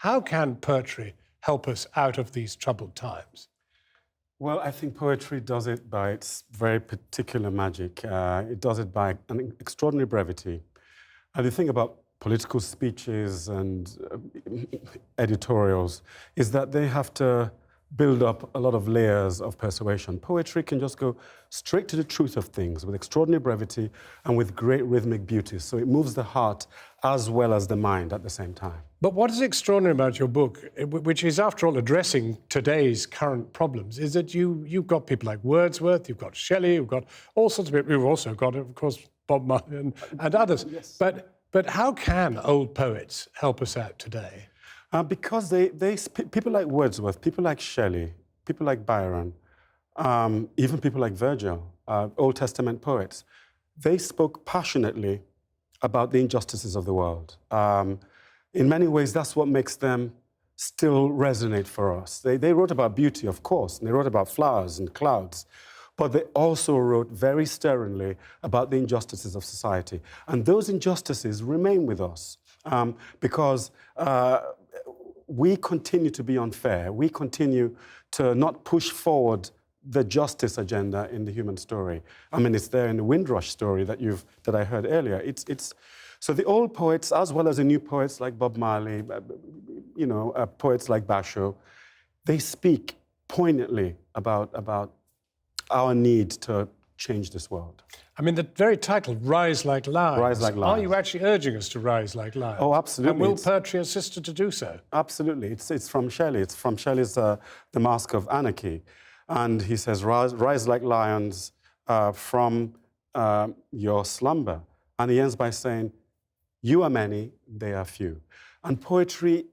How can poetry help us out of these troubled times? Well, I think poetry does it by its very particular magic. It does it by an extraordinary brevity. And the thing about political speeches and editorials is that they have to build up a lot of layers of persuasion. Poetry can just go straight to the truth of things with extraordinary brevity and with great rhythmic beauty. So it moves the heart as well as the mind at the same time. But what is extraordinary about your book, which is, after all, addressing today's current problems, is that you've got people like Wordsworth, you've got Shelley, you've got all sorts of people. You've also got, of course, Bob Marley and others. Yes. But how can old poets help us out today? Because people like Wordsworth, people like Shelley, people like Byron, even people like Virgil, Old Testament poets, they spoke passionately about the injustices of the world. In many ways, that's what makes them still resonate for us. They wrote about beauty, of course, and they wrote about flowers and clouds, but they also wrote very stirringly about the injustices of society. And those injustices remain with us because we continue to be unfair. We continue to not push forward the justice agenda in the human story. I mean, it's there in the Windrush story that I heard earlier. So the old poets, as well as the new poets like Bob Marley, poets like Basho, they speak poignantly about our need to change this world. I mean, the very title, Rise Like Lions. Rise Like Lions. Are you actually urging us to rise like lions? Oh, absolutely. And will poetry assist us to do so? Absolutely. It's from Shelley. It's from Shelley's The Mask of Anarchy. And he says, rise like lions from your slumber. And he ends by saying, you are many, they are few. And poetry,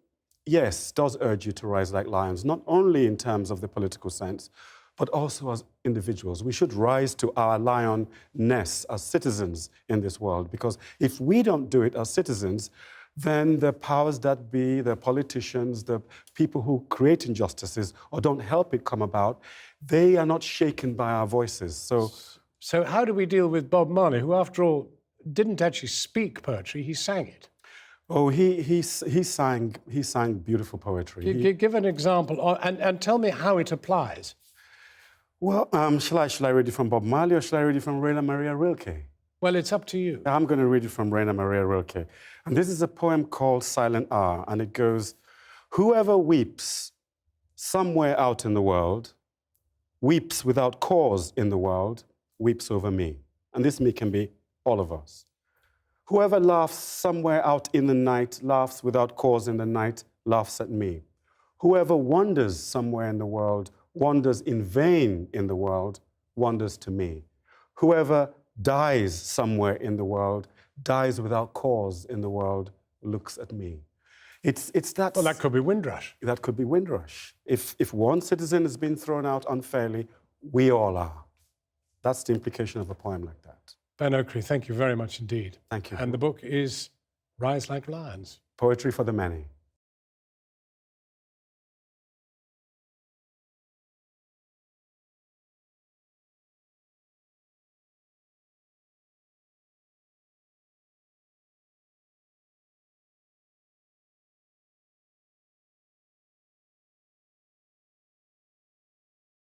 yes, does urge you to rise like lions, not only in terms of the political sense, but also as individuals. We should rise to our lionness as citizens in this world, because if we don't do it as citizens, then the powers that be, the politicians, the people who create injustices or don't help it come about, they are not shaken by our voices. So how do we deal with Bob Marley, who, after all, didn't actually speak poetry, he sang it? Oh, he sang beautiful poetry. Give an example, and tell me how it applies. Well, shall I read it from Bob Marley or shall I read it from Rainer Maria Rilke? Well, it's up to you. I'm going to read it from Rainer Maria Rilke. And this is a poem called Silent Hour, and it goes, whoever weeps somewhere out in the world, weeps without cause in the world, weeps over me. And this me can be all of us. Whoever laughs somewhere out in the night, laughs without cause in the night, laughs at me. Whoever wanders somewhere in the world, wanders in vain in the world, wanders to me. Whoever dies somewhere in the world, dies without cause in the world, looks at me. It's that. Well, that could be Windrush. That could be Windrush. If one citizen has been thrown out unfairly, we all are. That's the implication of a poem like that. Ben Okri, thank you very much indeed. Thank you. And the book is Rise Like Lions. Poetry for the Many.